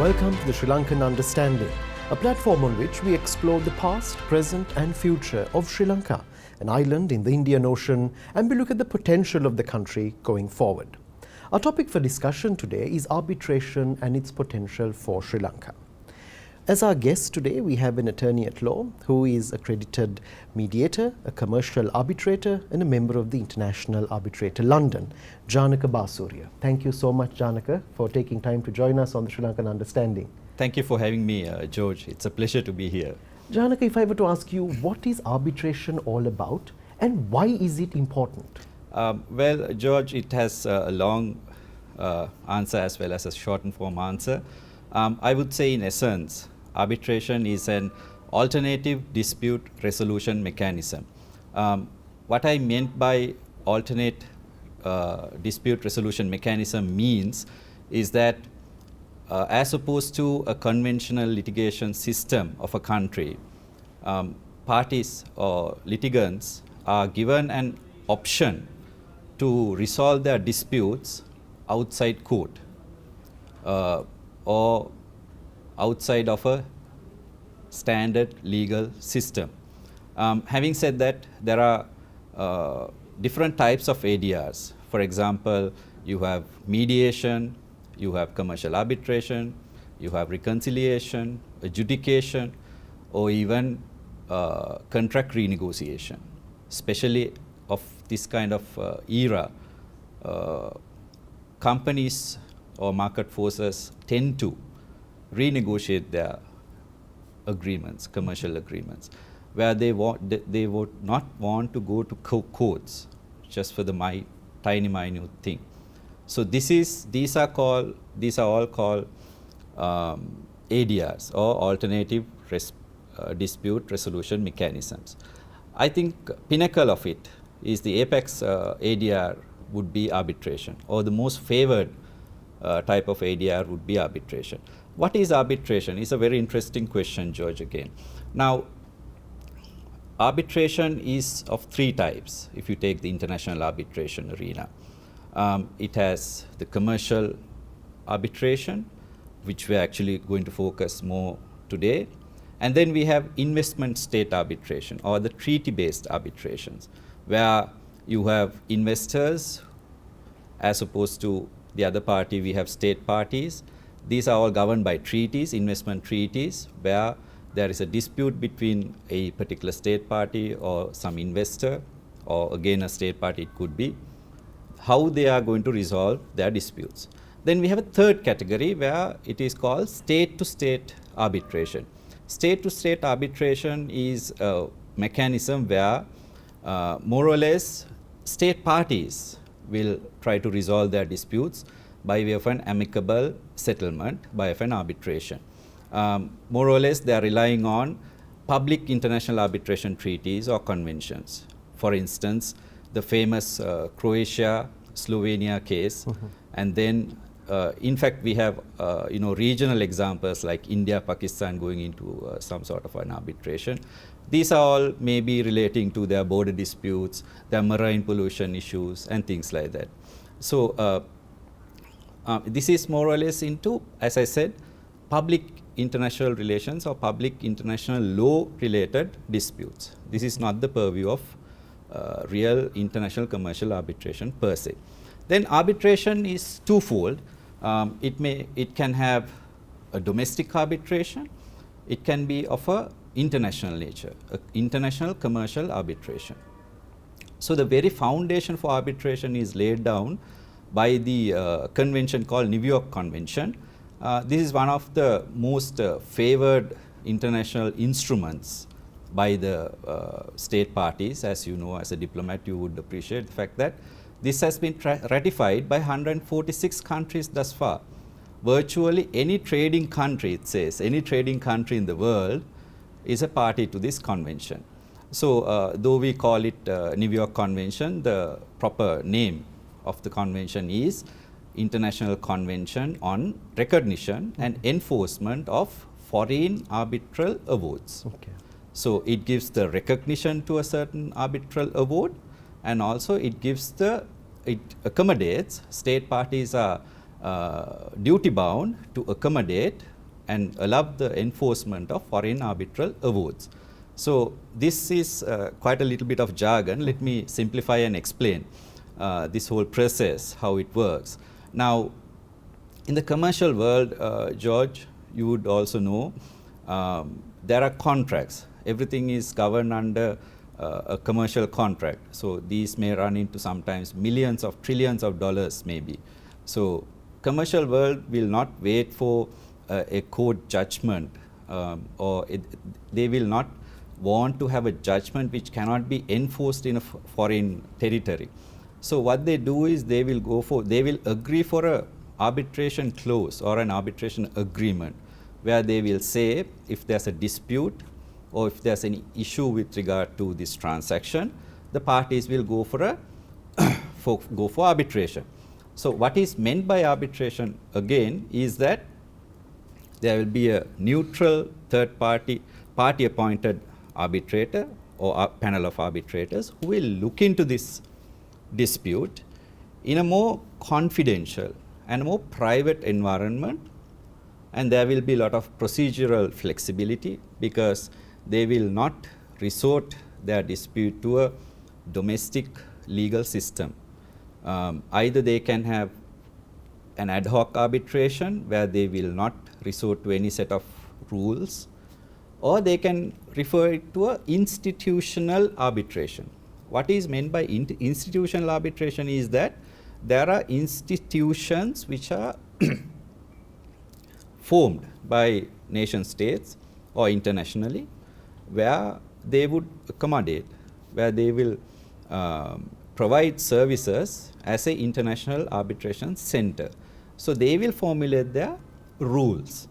Welcome to the Sri Lankan Understanding, a platform on which we explore the past, present and future of Sri Lanka, an island in the Indian Ocean, and we look at the potential of the country going forward. Our topic for discussion today is arbitration and its potential for Sri Lanka. As our guest today, we have an attorney at law who is accredited mediator, a commercial arbitrator, and a member of the International Arbitrator London, Janaka Basuriya. Thank you so much, Janaka, for taking time to join us on the Sri Lankan Understanding. Thank you for having me, George. It's a pleasure to be here. Janaka, if I were to ask you, what is arbitration all about and why is it important? Well, George, it has a long answer as well as a shortened form answer. I would say in essence, arbitration is an alternative dispute resolution mechanism. What I meant by alternate dispute resolution mechanism means is that as opposed to a conventional litigation system of a country, parties or litigants are given an option to resolve their disputes outside court or outside of a standard legal system. Having said that, there are different types of ADRs. For example, you have mediation, you have commercial arbitration, you have reconciliation, adjudication, or even contract renegotiation. Especially of this kind of era, companies or market forces tend to renegotiate their agreements, commercial agreements, where they would not want to go to courts just for the tiny minute thing. So these are all called ADRs or alternative dispute resolution mechanisms. I think pinnacle of it is the apex ADR would be arbitration, or the most favored type of ADR would be arbitration. What is arbitration? It's a very interesting question, George, again. Now, arbitration is of three types if you take the international arbitration arena. It has the commercial arbitration, which we're actually going to focus more today. And then we have investment state arbitration, or the treaty-based arbitrations, where you have investors as opposed to the other party, we have state parties. These are all governed by treaties, investment treaties, where there is a dispute between a particular state party or some investor, or again a state party it could be, how they are going to resolve their disputes. Then we have a third category where it is called state-to-state arbitration. State-to-state arbitration is a mechanism where more or less state parties will try to resolve their disputes by way of an amicable settlement, by way of an arbitration. More or less, they are relying on public international arbitration treaties or conventions. For instance, the famous Croatia-Slovenia case, and then in fact we have regional examples like India, Pakistan going into some sort of an arbitration. These are all maybe relating to their border disputes, their marine pollution issues and things like that. So this is more or less into, as I said, public international relations or public international law related disputes. This is not the purview of real international commercial arbitration per se. Then arbitration is twofold. It can have a domestic arbitration. It can be of a international nature, international commercial arbitration. So the very foundation for arbitration is laid down by the convention called New York Convention. This is one of the most favored international instruments by the state parties. As you know, as a diplomat, you would appreciate the fact that this has been ratified by 146 countries thus far. Virtually any trading country, it says, any trading country in the world is a party to this convention. So though we call it New York Convention, the proper name of the convention is International Convention on Recognition and Enforcement of Foreign Arbitral Awards. Okay. So it gives the recognition to a certain arbitral award, and also it accommodates, state parties are duty bound to accommodate and allow the enforcement of foreign arbitral awards. So this is quite a little bit of jargon. Let me simplify and explain this whole process, how it works. Now, in the commercial world, George, you would also know, there are contracts. Everything is governed under a commercial contract. So these may run into sometimes millions of trillions of dollars maybe. So commercial world will not wait for a court judgment, they will not want to have a judgment which cannot be enforced in a foreign territory. So what they do is they will agree for a arbitration clause or an arbitration agreement, where they will say if there's a dispute or if there's any issue with regard to this transaction, the parties will go for arbitration. So what is meant by arbitration again is that there will be a neutral third party appointed arbitrator or a panel of arbitrators who will look into this dispute in a more confidential and a more private environment, and there will be a lot of procedural flexibility because they will not resort their dispute to a domestic legal system. Either they can have an ad hoc arbitration where they will not resort to any set of rules, or they can refer it to an institutional arbitration. What is meant by institutional arbitration is that there are institutions which are formed by nation states or internationally, where they would accommodate, where they will provide services as an international arbitration center. So they will formulate their rules.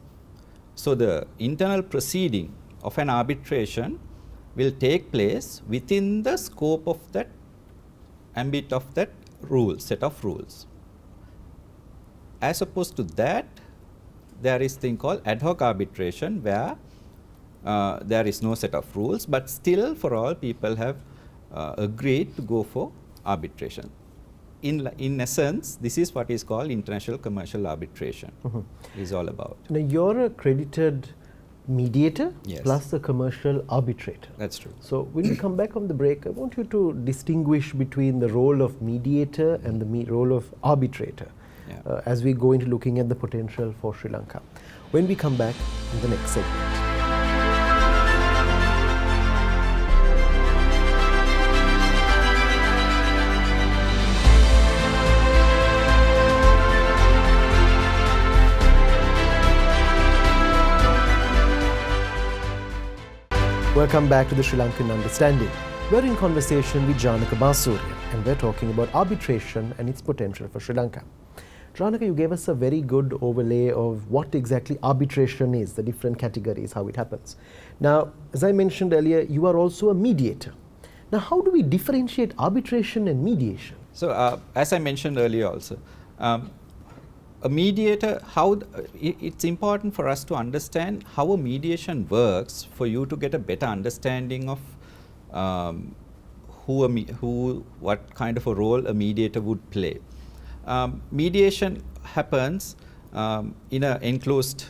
So the internal proceeding of an arbitration will take place within the scope of that ambit of that set of rules. As opposed to that, there is thing called ad hoc arbitration, where there is no set of rules, but still for all people have agreed to go for arbitration. In essence, this is what is called international commercial arbitration. Is all about. Now you're a credited mediator, yes, plus a commercial arbitrator. That's true. So when we come back from the break, I want you to distinguish between the role of mediator and the role of arbitrator, Yeah. As we go into looking at the potential for Sri Lanka. When we come back in the next segment. Welcome back to the Sri Lankan Understanding. We're in conversation with Janaka Basuriya, and we're talking about arbitration and its potential for Sri Lanka. Janaka, you gave us a very good overlay of what exactly arbitration is, the different categories, how it happens. Now, as I mentioned earlier, you are also a mediator. Now, how do we differentiate arbitration and mediation? So, as I mentioned earlier also, a mediator, it's important for us to understand how a mediation works for you to get a better understanding of what kind of a role a mediator would play. Mediation happens in an enclosed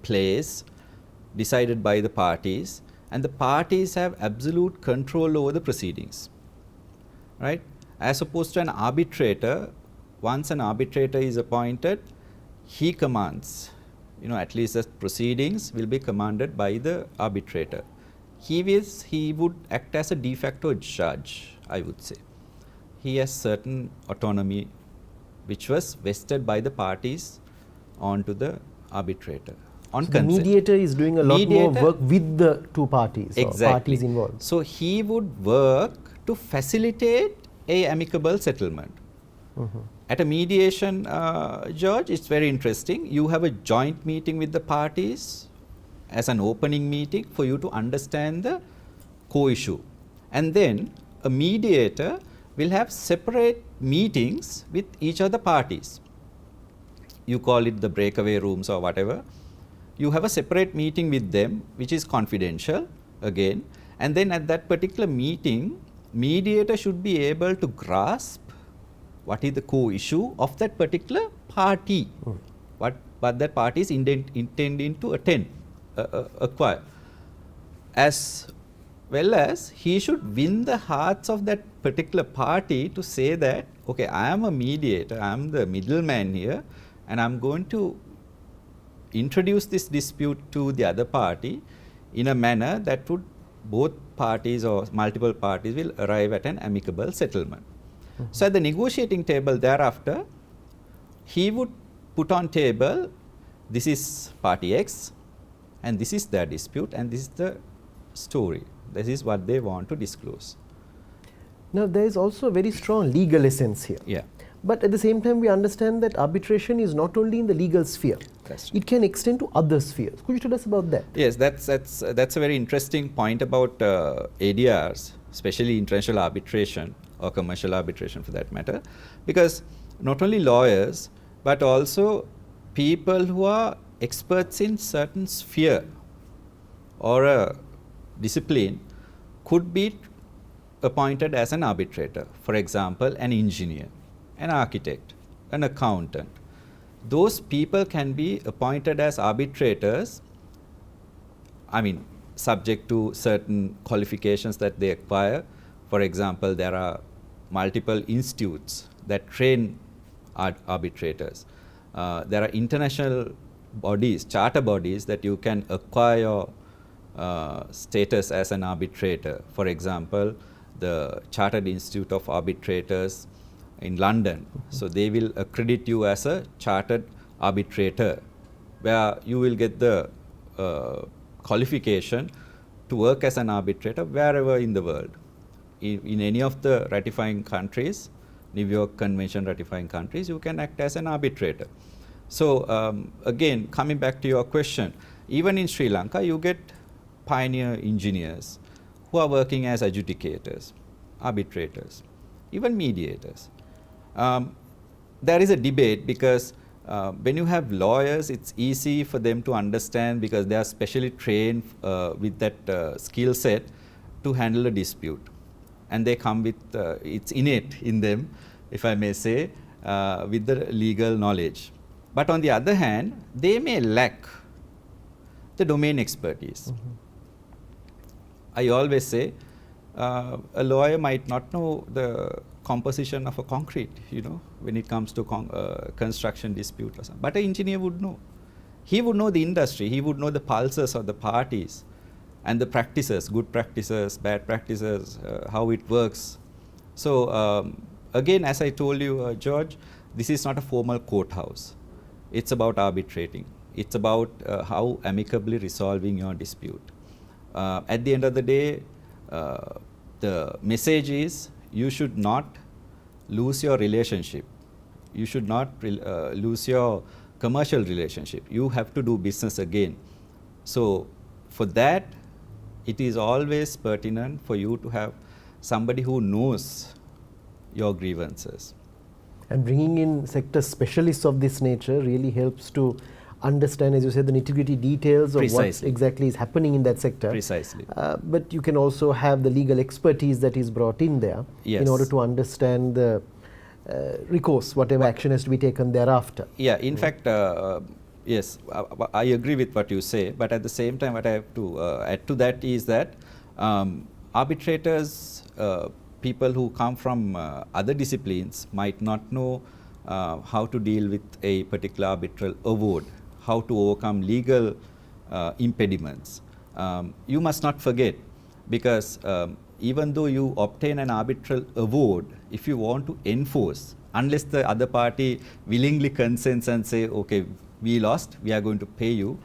place decided by the parties, and the parties have absolute control over the proceedings, right? As opposed to an arbitrator, once an arbitrator is appointed, he commands, at least the proceedings will be commanded by the arbitrator. He would act as a de facto judge, I would say. He has certain autonomy which was vested by the parties onto the arbitrator on consent. The mediator is doing a lot more work with the two parties, exactly, or parties involved. So he would work to facilitate a amicable settlement. At a mediation, George, it's very interesting. You have a joint meeting with the parties as an opening meeting for you to understand the co-issue. And then a mediator will have separate meetings with each of the parties. You call it the breakaway rooms or whatever. You have a separate meeting with them, which is confidential again. And then at that particular meeting, mediator should be able to grasp what is the co-issue of that particular party. What what that party is intending to acquire. As well as he should win the hearts of that particular party to say that, okay, I am a mediator, I am the middleman here, and I am going to introduce this dispute to the other party in a manner that would both parties or multiple parties will arrive at an amicable settlement. Mm-hmm. So at the negotiating table thereafter, he would put on table, this is party X and this is their dispute and this is the story. This is what they want to disclose. Now there is also a very strong legal essence here. Yeah. But at the same time, we understand that arbitration is not only in the legal sphere. That's right. It can extend to other spheres. Could you tell us about that? Yes, that's a very interesting point about ADRs, especially international arbitration or commercial arbitration for that matter, because not only lawyers, but also people who are experts in certain sphere or a discipline could be appointed as an arbitrator. For example, an engineer, an architect, an accountant. Those people can be appointed as arbitrators, I mean, subject to certain qualifications that they acquire. For example, there are multiple institutes that train arbitrators. There are international bodies, charter bodies, that you can acquire your status as an arbitrator. For example, the Chartered Institute of Arbitrators in London. Mm-hmm. So they will accredit you as a chartered arbitrator, where you will get the qualification to work as an arbitrator wherever in the world. In any of the ratifying countries, New York Convention ratifying countries, you can act as an arbitrator. So again, coming back to your question, even in Sri Lanka, you get pioneer engineers who are working as adjudicators, arbitrators, even mediators. There is a debate because when you have lawyers, it's easy for them to understand because they are specially trained with that skill set to handle a dispute. And they come with, it's innate in them, if I may say, with the legal knowledge. But on the other hand, they may lack the domain expertise. Mm-hmm. I always say, a lawyer might not know the composition of a concrete, when it comes to construction dispute or something. But an engineer would know. He would know the industry. He would know the pulses of the parties and the practices, good practices, bad practices, how it works. So again, as I told you, George, this is not a formal courthouse. It's about arbitrating. It's about how amicably resolving your dispute. At the end of the day, the message is you should not lose your relationship. You should not lose your commercial relationship. You have to do business again. So for that, it is always pertinent for you to have somebody who knows your grievances. And bringing in sector specialists of this nature really helps to understand, as you said, the nitty-gritty details of Precisely. what exactly is happening in that sector. Precisely. But you can also have the legal expertise that is brought in there. Yes. In order to understand the recourse, whatever action has to be taken thereafter. Yeah, in fact, yes, I agree with what you say, but at the same time, what I have to add to that is that arbitrators, people who come from other disciplines might not know how to deal with a particular arbitral award, how to overcome legal impediments. You must not forget, because even though you obtain an arbitral award, if you want to enforce, unless the other party willingly consents and say, okay, we lost, we are going to pay you,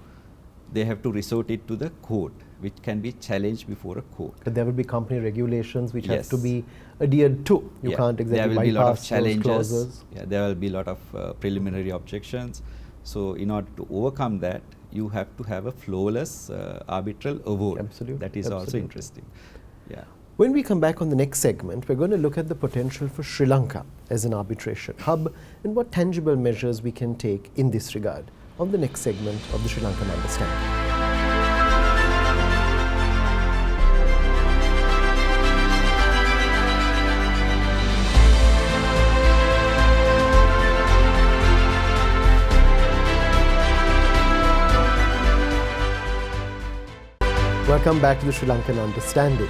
they have to resort it to the court, which can be challenged before a court. But there will be company regulations which Yes. have to be adhered to. You can't exactly there will be a lot of bypass those challenges. clauses. Yeah, there will be a lot of preliminary objections. So in order to overcome that, you have to have a flawless arbitral award. Absolutely. That is also Absolutely. interesting. Yeah. When we come back on the next segment, we're going to look at the potential for Sri Lanka as an arbitration hub and what tangible measures we can take in this regard on the next segment of the Sri Lankan Understanding. Welcome back to the Sri Lankan Understanding.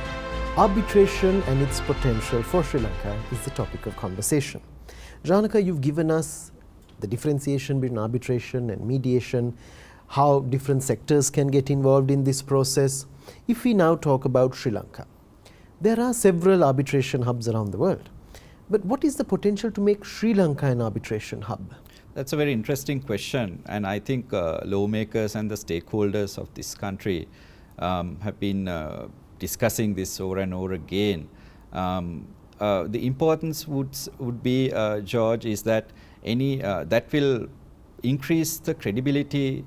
Arbitration and its potential for Sri Lanka is the topic of conversation. Janaka, you've given us the differentiation between arbitration and mediation, how different sectors can get involved in this process. If we now talk about Sri Lanka, there are several arbitration hubs around the world. But what is the potential to make Sri Lanka an arbitration hub? That's a very interesting question, and I think lawmakers and the stakeholders of this country have been discussing this over and over again. The importance would be, George, is that that will increase the credibility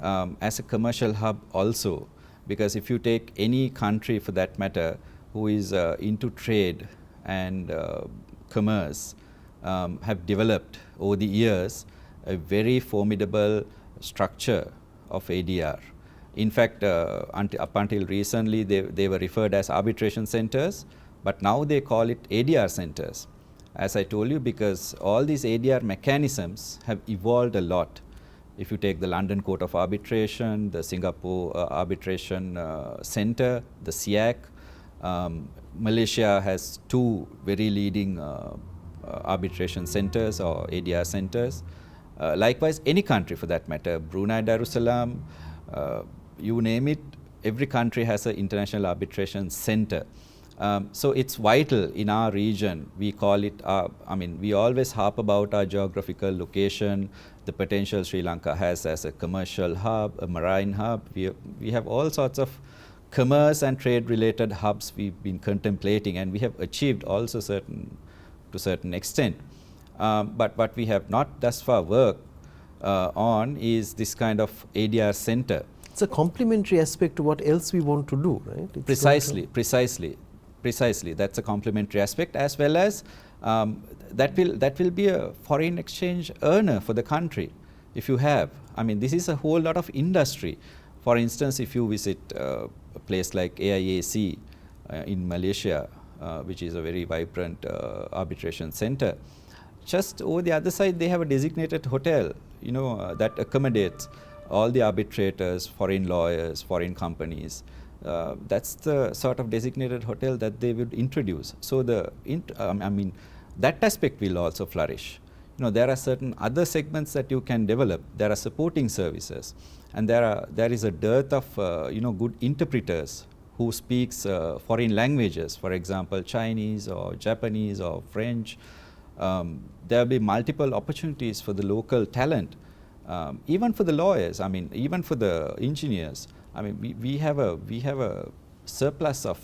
as a commercial hub also, because if you take any country for that matter who is into trade and commerce, have developed over the years a very formidable structure of ADR. In fact, up until recently, they were referred as arbitration centers, but now they call it ADR centers. As I told you, because all these ADR mechanisms have evolved a lot. If you take the London Court of Arbitration, the Singapore Arbitration Center, the SIAC, Malaysia has two very leading arbitration centers or ADR centers. Likewise, any country for that matter, Brunei Darussalam, you name it, every country has an international arbitration center. So it's vital in our region. We call it, we always harp about our geographical location, the potential Sri Lanka has as a commercial hub, a marine hub. We have all sorts of commerce and trade related hubs we've been contemplating, and we have achieved also to certain extent. But what we have not thus far worked on is this kind of ADR center. It's a complementary aspect to what else we want to do, right? Precisely. That's a complementary aspect, as well as that will be a foreign exchange earner for the country. If you have, this is a whole lot of industry. For instance, if you visit a place like AIAC in Malaysia, which is a very vibrant arbitration center, just over the other side they have a designated hotel, that accommodates all the arbitrators, foreign lawyers, foreign companies. That's the sort of designated hotel that they would introduce. So that aspect will also flourish. There are certain other segments that you can develop. There are supporting services, and there is a dearth of good interpreters who speaks foreign languages, for example, Chinese or Japanese or French. There will be multiple opportunities for the local talent, even for the lawyers, even for the engineers. We have a surplus of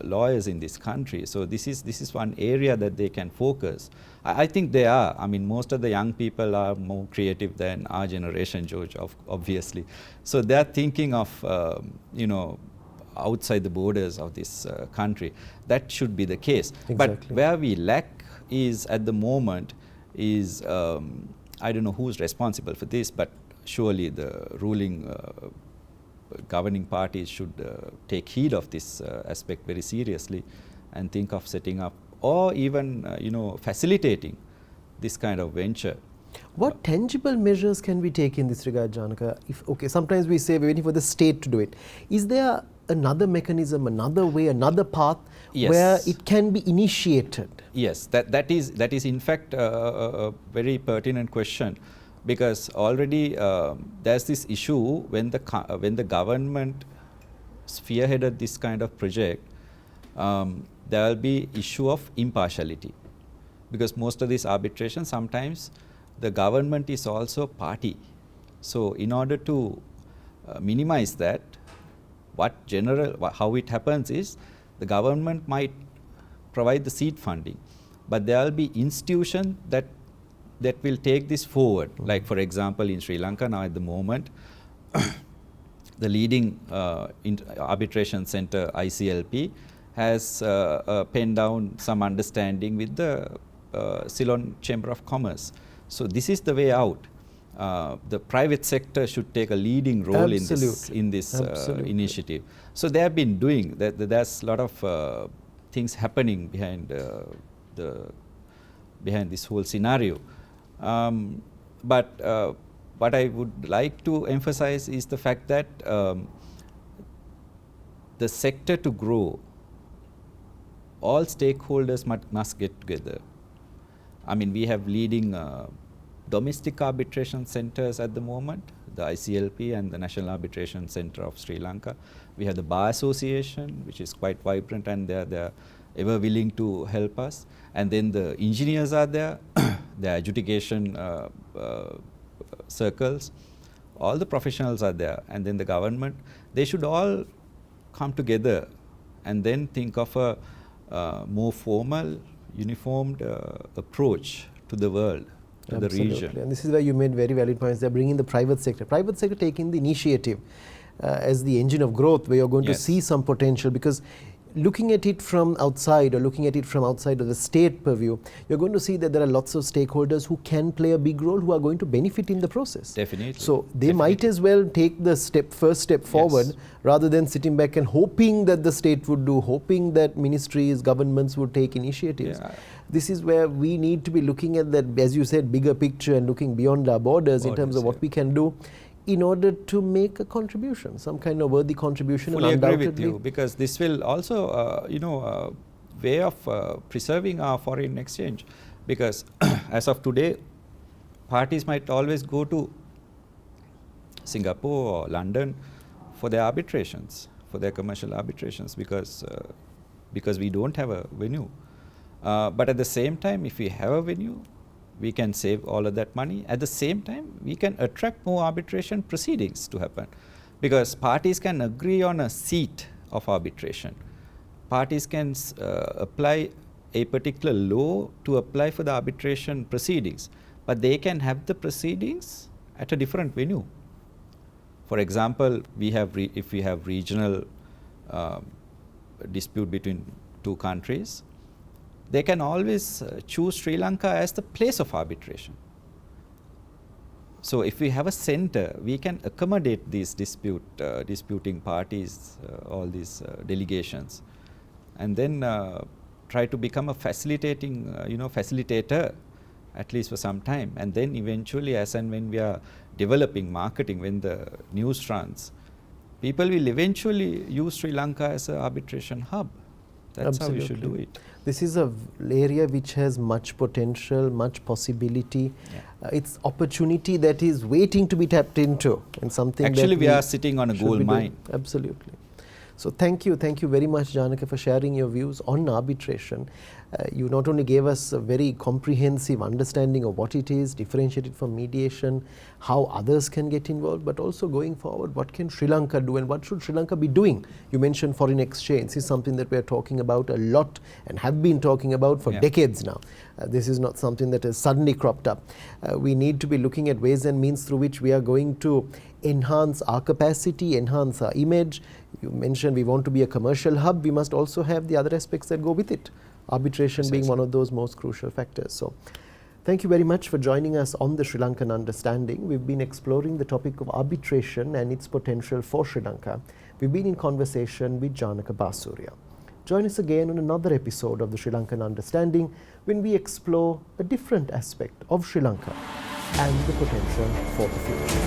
lawyers in this country, so this is one area that they can focus. I think they are. Most of the young people are more creative than our generation, George, obviously. So they are thinking of outside the borders of this country. That should be the case. Exactly. But where we lack is at the moment is I don't know who's responsible for this, but surely the ruling governing parties should take heed of this aspect very seriously and think of setting up or even facilitating this kind of venture. What tangible measures can we take in this regard, Janaka? Sometimes we say we're waiting for the state to do it. Is there another mechanism, another way, another path where it can be initiated? Yes, that is in fact a very pertinent question, because already there's this issue when the government spearheaded this kind of project, there will be issue of impartiality, because most of these arbitrations sometimes the government is also party. So in order to minimize that, how it happens is the government might provide the seed funding, but there will be institutions that will take this forward. Like for example, in Sri Lanka now at the moment, the leading arbitration center ICLP has penned down some understanding with the Ceylon Chamber of Commerce. So this is the way out. The private sector should take a leading role in this initiative. So they have been doing that. There's a lot of things happening behind this whole scenario. But what I would like to emphasize is the fact that the sector to grow, all stakeholders must get together. I mean, we have leading domestic arbitration centers at the moment, the ICLP and the National Arbitration Center of Sri Lanka. We have the Bar Association, which is quite vibrant, and they're ever willing to help us. And then the engineers are there, the adjudication circles, all the professionals are there, and then the government. They should all come together and then think of a more formal, uniformed approach to the world, to the region. And this is where you made very valid points. They're bringing the private sector taking the initiative as the engine of growth, where you're going to see some potential, because looking at it from outside, or looking at it from outside of the state purview, you're going to see that there are lots of stakeholders who can play a big role, who are going to benefit in the process. Definitely. So they might as well take the first step forward, rather than sitting back and hoping that the state would do, hoping that ministries, governments would take initiatives. This is where we need to be looking at that, as you said, bigger picture, and looking beyond our borders in terms of what we can do in order to make a contribution, some kind of worthy contribution. Fully agree with you, because this will also, way of preserving our foreign exchange. Because as of today, parties might always go to Singapore or London for their arbitrations, for their commercial arbitrations, because we don't have a venue. But at the same time, if we have a venue, we can save all of that money. At the same time, we can attract more arbitration proceedings to happen, because parties can agree on a seat of arbitration. Parties can apply a particular law to apply for the arbitration proceedings, but they can have the proceedings at a different venue. For example, if we have regional dispute between two countries, they can always choose Sri Lanka as the place of arbitration. So if we have a center, we can accommodate these disputing parties, all these delegations, and then try to become a facilitator, at least for some time. And then eventually, as and when we are developing, marketing, when the news runs, people will eventually use Sri Lanka as an arbitration hub. That's how we should do it. This is an area which has much potential, much possibility. It's opportunity that is waiting to be tapped into, and something actually that we are sitting on a gold mine. Absolutely. So thank you very much, Janaka, for sharing your views on arbitration. You not only gave us a very comprehensive understanding of what it is, differentiated from mediation, how others can get involved, but also going forward, what can Sri Lanka do and what should Sri Lanka be doing? You mentioned foreign exchange. This is something that we are talking about a lot and have been talking about for decades now. This is not something that has suddenly cropped up. We need to be looking at ways and means through which we are going to enhance our capacity, enhance our image. You mentioned we want to be a commercial hub. We must also have the other aspects that go with it. Arbitration being one of those most crucial factors. So thank you very much for joining us on the Sri Lankan Understanding. We've been exploring the topic of arbitration and its potential for Sri Lanka. We've been in conversation with Janaka Basuriya. Join us again on another episode of the Sri Lankan Understanding, when we explore a different aspect of Sri Lanka and the potential for the future.